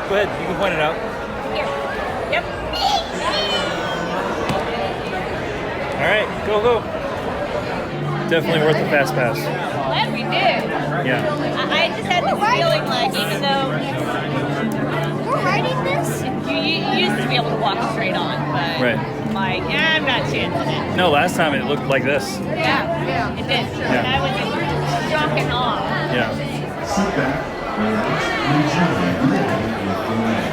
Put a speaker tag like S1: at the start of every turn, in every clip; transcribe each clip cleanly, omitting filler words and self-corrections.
S1: Go ahead, you can point it out.
S2: Here. Yep.
S1: All right, go. Definitely worth the fast pass.
S2: Glad we did.
S1: Yeah.
S2: I just had this feeling like even though
S3: We're riding this?
S2: you used to be able to walk straight on, but
S1: Right.
S2: I'm like, I'm not chancing it.
S1: No, last time it looked like this.
S2: Yeah, it did.
S1: Yeah.
S2: And I was in shock and awe.
S1: Yeah.
S4: Sit back, relax, and enjoy living with the land.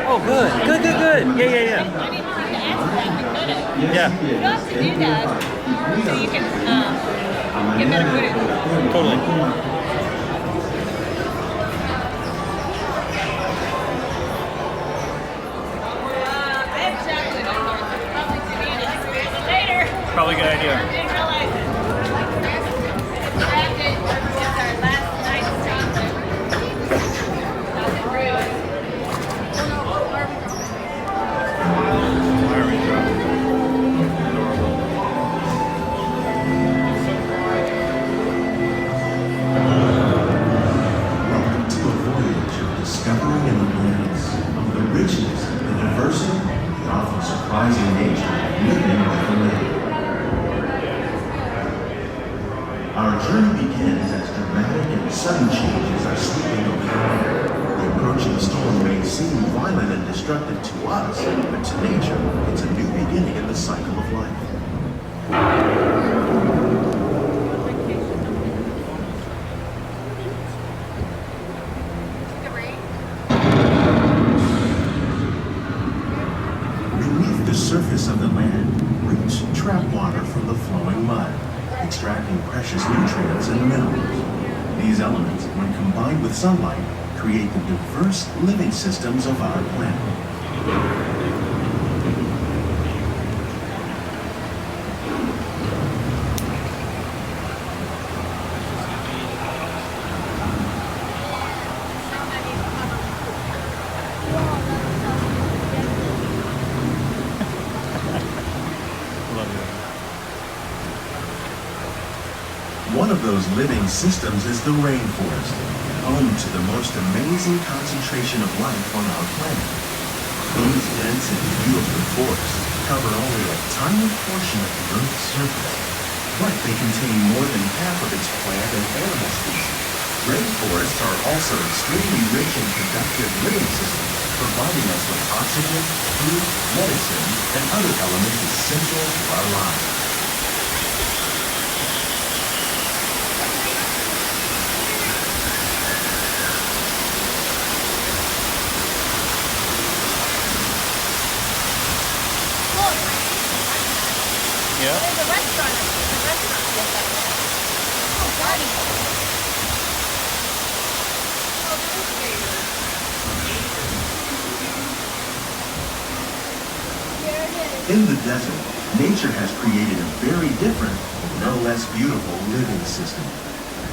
S1: Oh, good.
S2: I didn't think to ask that. We could have.
S1: Yeah.
S2: You have to do that so you can get better footage.
S1: Totally.
S2: I have chocolate on here. Probably to be an experience later.
S1: Probably a good idea.
S2: Didn't realize it. Grabbed it. It's our last night's chocolate. Not the brew.
S1: Where are we from?
S4: Welcome to a voyage of discovery and awareness of the richness, the diversity, the often surprising nature of living with the land. Our journey begins as dramatic and sudden changes are sweeping over the land. The approaching storm may seem violent and destructive to us, but to nature, it's a new beginning in the cycle of life. Beneath the surface of the land, roots trap water from the flowing mud, extracting precious nutrients and minerals. These elements, when combined with sunlight, create the diverse living systems of our planet. One of those living systems is the rainforest, home to the most amazing concentration of life on our planet. These dense and beautiful forests cover only a tiny portion of the Earth's surface, but they contain more than half of its plant and animal species. Rainforests are also extremely rich and productive living systems, providing us with oxygen, food, medicine, and other elements essential to our lives.
S1: Yeah.
S3: There's a restaurant. Oh, buddy.
S4: In the desert, nature has created a very different, no less beautiful living system.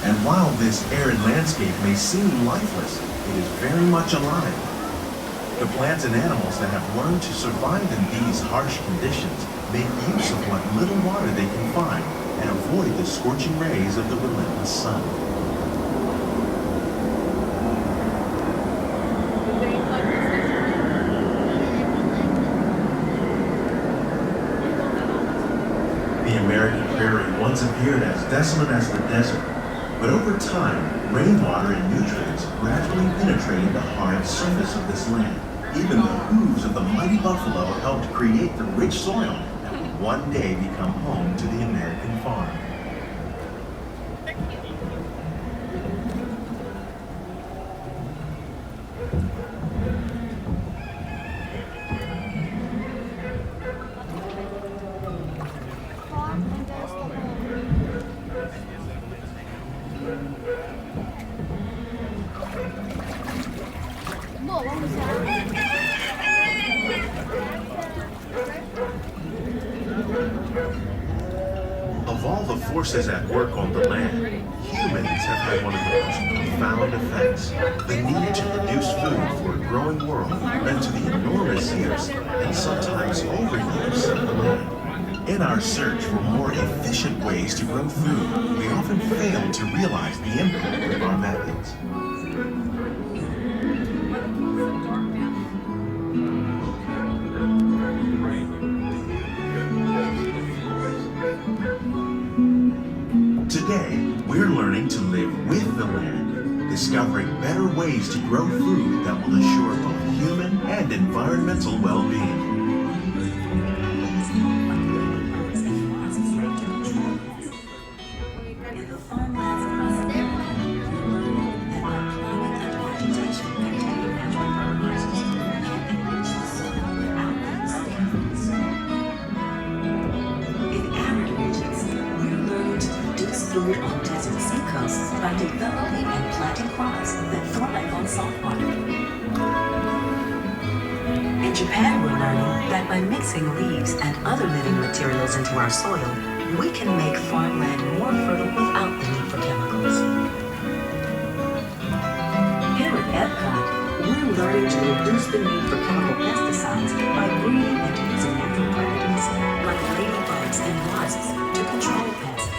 S4: And while this arid landscape may seem lifeless, it is very much alive. The plants and animals that have learned to survive in these harsh conditions make use of what little water they can find and avoid the scorching rays of the relentless sun. The American prairie once appeared as desolate as the desert, but over time, rainwater and nutrients gradually penetrated the hard surface of this land. Even the hooves of the mighty buffalo helped create the rich soil that would one day become home to the American farm.
S3: Whoa, what was that?
S4: Of all the forces at work on the land, humans have had one of the most profound effects. The need to produce food for a growing world led to the enormous use and sometimes overuse of the land. In our search for more efficient ways to grow food, we often fail to realize the impact of our methods. learning to live with the land, discovering better ways to grow food that will assure both human and environmental well-being.
S5: Food on desert seacoasts by developing and planting crops that thrive on salt water. In Japan, we're learning that by mixing leaves and other living materials into our soil, we can make farmland more fertile without the need for chemicals. Here at Epcot, we're learning to reduce the need for chemical pesticides by breeding and using natural predators like ladybugs and wasps to control pests.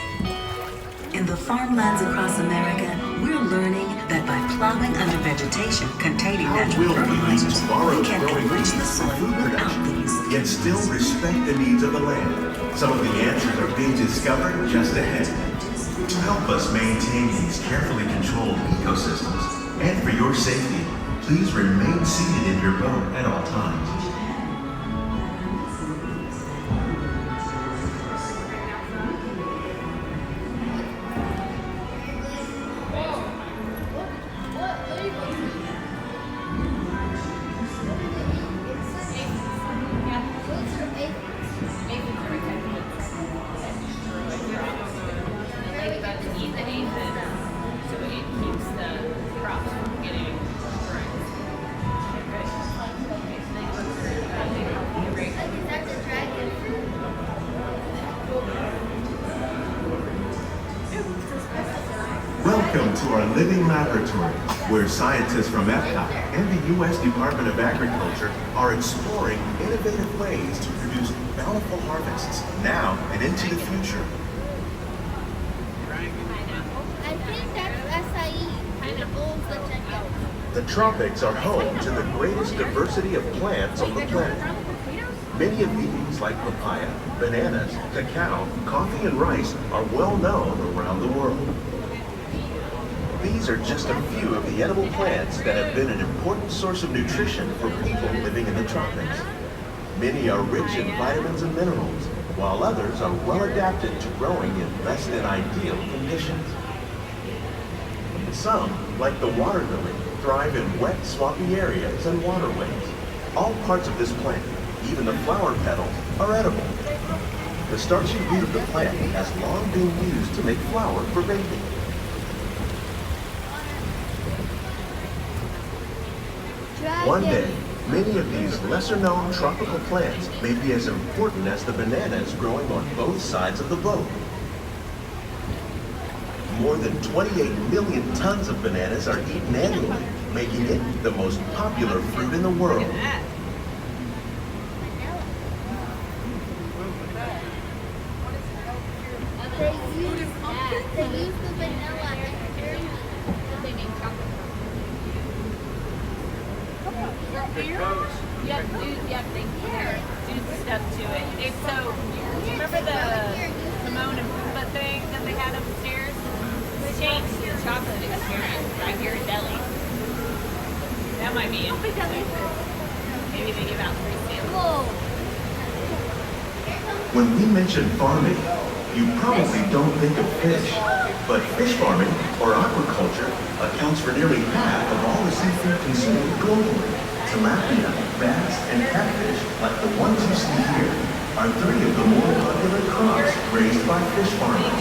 S5: In the farmlands across America, we're learning that by plowing under vegetation containing natural fertilizers, we can enrich the soil without the use of
S4: yet still respect the needs of the land. Some of the answers are being discovered just ahead. To help us maintain these carefully controlled ecosystems, and for your safety, please remain seated in your boat at all times. Welcome to our living laboratory, where scientists from Epcot and the U.S. Department of Agriculture are exploring innovative ways to produce bountiful harvests now and into the future.
S3: I think that's acai. Pineapple, such a
S4: The tropics are home to the greatest diversity of plants on the planet. Many of these, like papaya, bananas, cacao, coffee, and rice, are well known around the world. These are just a few of the edible plants that have been an important source of nutrition for people living in the tropics. Many are rich in vitamins and minerals, while others are well adapted to growing in less than ideal conditions. Some, like the water lily, thrive in wet, swampy areas and waterways. All parts of this plant, even the flower petals, are edible. The starchy root of the plant has long been used to make flour for baking. One day, many of these lesser-known tropical plants may be as important as the bananas growing on both sides of the boat. More than 28 million tons of bananas are eaten annually, making it the most popular fruit in the world.
S3: They use the vanilla and cherry. They make chocolate.
S2: They do stuff to it. It's so, remember the Simone and Pumbaa thing that they had upstairs? They changed the chocolate experience right here at Delhi. That might be interesting. Maybe they give out free samples.
S4: When we mention farming, you probably don't think of fish, but fish farming, or aquaculture, accounts for nearly half of all the seafood consumed globally. Tilapia, bass, and catfish, like the ones you see here, are three of the more popular crops raised by fish farmers.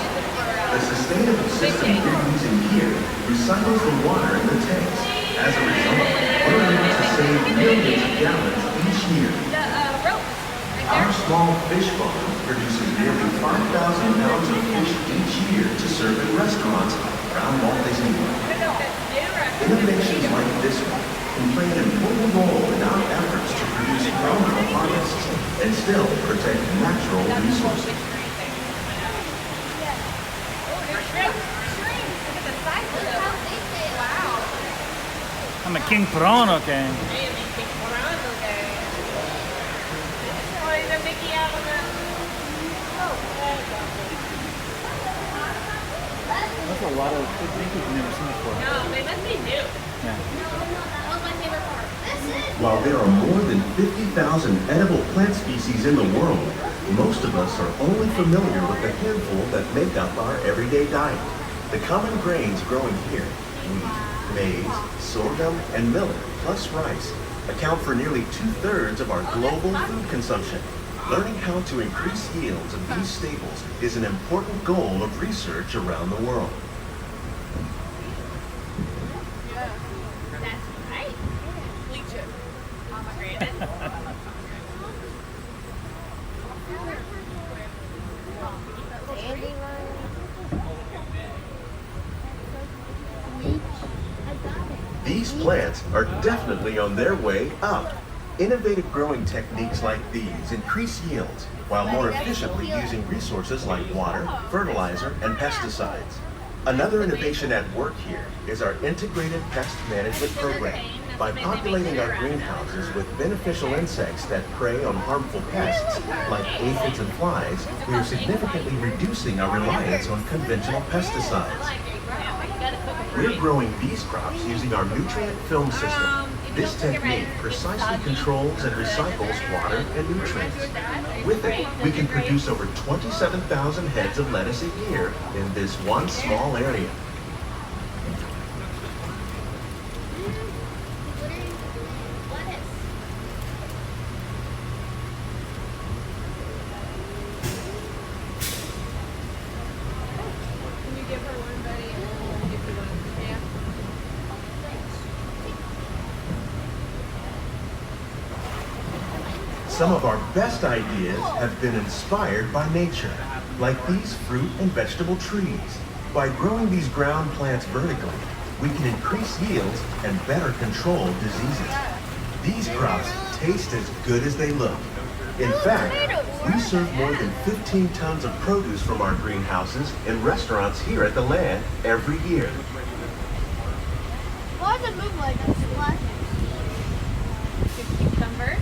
S4: The sustainable system you're using here recycles the water in the tanks. As a result, we're able to save millions of gallons each year. Our small fish farm produces nearly 5,000 pounds of fish each year to serve in restaurants around Walt Disney World. Innovations like this one can play an important role in our efforts to produce bountiful harvests and still protect natural resources.
S1: I'm a king prawn, okay. That's a lot of good vintage you've never seen before.
S2: No, they must be new.
S1: Yeah.
S3: That was my favorite part.
S4: While there are more than 50,000 edible plant species in the world, most of us are only familiar with the handful that make up our everyday diet. The common grains growing here, wheat, maize, sorghum, and millet, plus rice, account for nearly 2/3 of our global food consumption. Learning how to increase yields of these staples is an important goal of research around the world.
S2: That's right. Bleach it. Pomegranate.
S4: These plants are definitely on their way up. Innovative growing techniques like these increase yields while more efficiently using resources like water, fertilizer, and pesticides. Another innovation at work here is our integrated pest management program. By populating our greenhouses with beneficial insects that prey on harmful pests like aphids and flies, we are significantly reducing our reliance on conventional pesticides. We're growing these crops using our nutrient film system. This technique precisely controls and recycles water and nutrients. With it, we can produce over 27,000 heads of lettuce a year in this one small area.
S2: Can you give her one, buddy? And we'll give you one. Yeah.
S4: Some of our best ideas have been inspired by nature, like these fruit and vegetable trees. By growing these ground plants vertically, we can increase yields and better control diseases. These crops taste as good as they look. In fact, we serve more than 15 tons of produce from our greenhouses in restaurants here at the land every year.
S3: Why does it move like that?
S2: Cucumbers.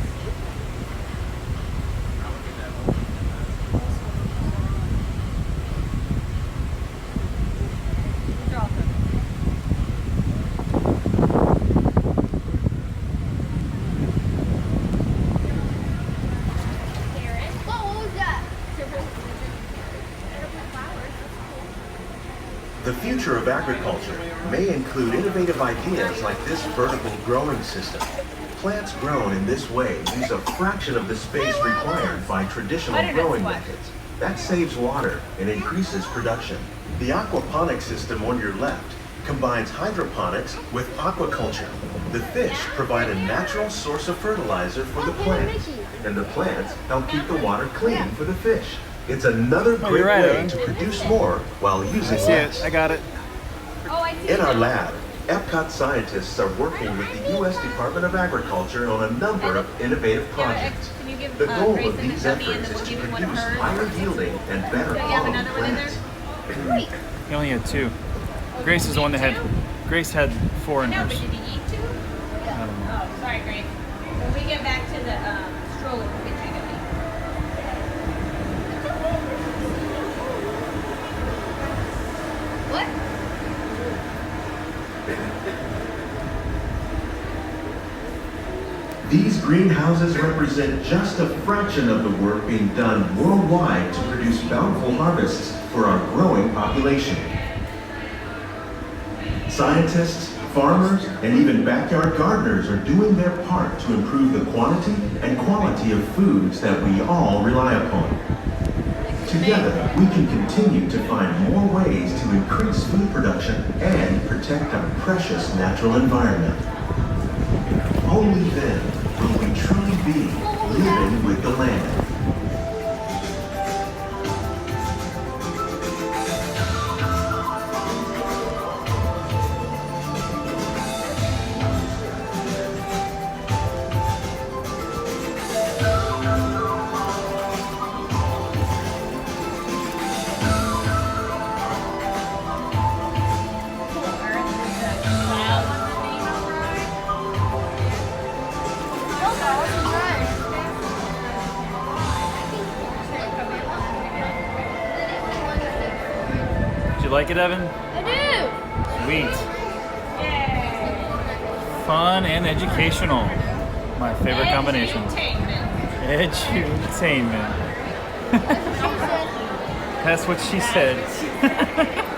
S3: What was that?
S4: The future of agriculture may include innovative ideas like this vertical growing system. Plants grown in this way use a fraction of the space required by traditional growing methods. That saves water and increases production. The aquaponics system on your left combines hydroponics with aquaculture. The fish provide a natural source of fertilizer for the plants, and the plants help keep the water clean for the fish. It's another great
S1: you're right,
S4: way
S1: Owen.
S4: to produce more while using
S1: See
S4: less.
S1: it. I got it.
S2: Oh, I see.
S4: In our lab, Epcot scientists are working with the U.S. Department of Agriculture on a number of innovative projects.
S2: Can you give
S4: The goal
S2: Grace
S4: of
S2: and
S4: these
S2: Debbie, and
S4: efforts
S2: then
S4: is
S2: we'll
S4: to
S2: give you one of
S4: produce
S2: hers?
S4: higher yielding and better
S2: Do you have
S4: quality
S2: another one in there?
S4: plants.
S1: He only had 2. Grace is the one that had. Grace had 4 in
S2: No, but
S1: hers.
S2: did he eat 2?
S1: I don't know.
S2: Oh, sorry, Grace. When we get back to the stroller, we'll get you to eat.
S3: What?
S4: These greenhouses represent just a fraction of the work being done worldwide to produce bountiful harvests for our growing population. Scientists, farmers, and even backyard gardeners are doing their part to improve the quantity and quality of foods that we all rely upon. Together, we can continue to find more ways to increase food production and protect our precious natural environment. Only then will we truly be living with the land.
S1: like it, Evan?
S3: I do.
S1: Sweet. Fun and educational. My favorite combination. Edutainment. That's what she said.